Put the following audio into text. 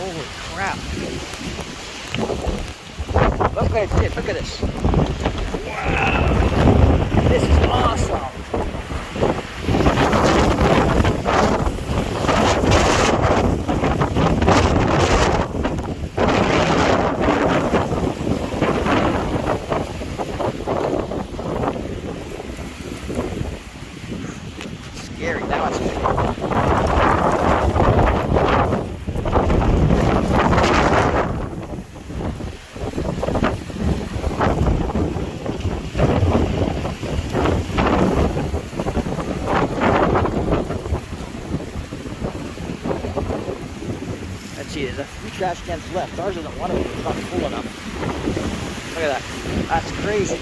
Holy crap. Look at it. Look at this. Wow. This is awesome. Scary. Now it's big. Let's see, there's a few trash cans left. Ours isn't one of them. It's not full enough. Look at that. That's crazy.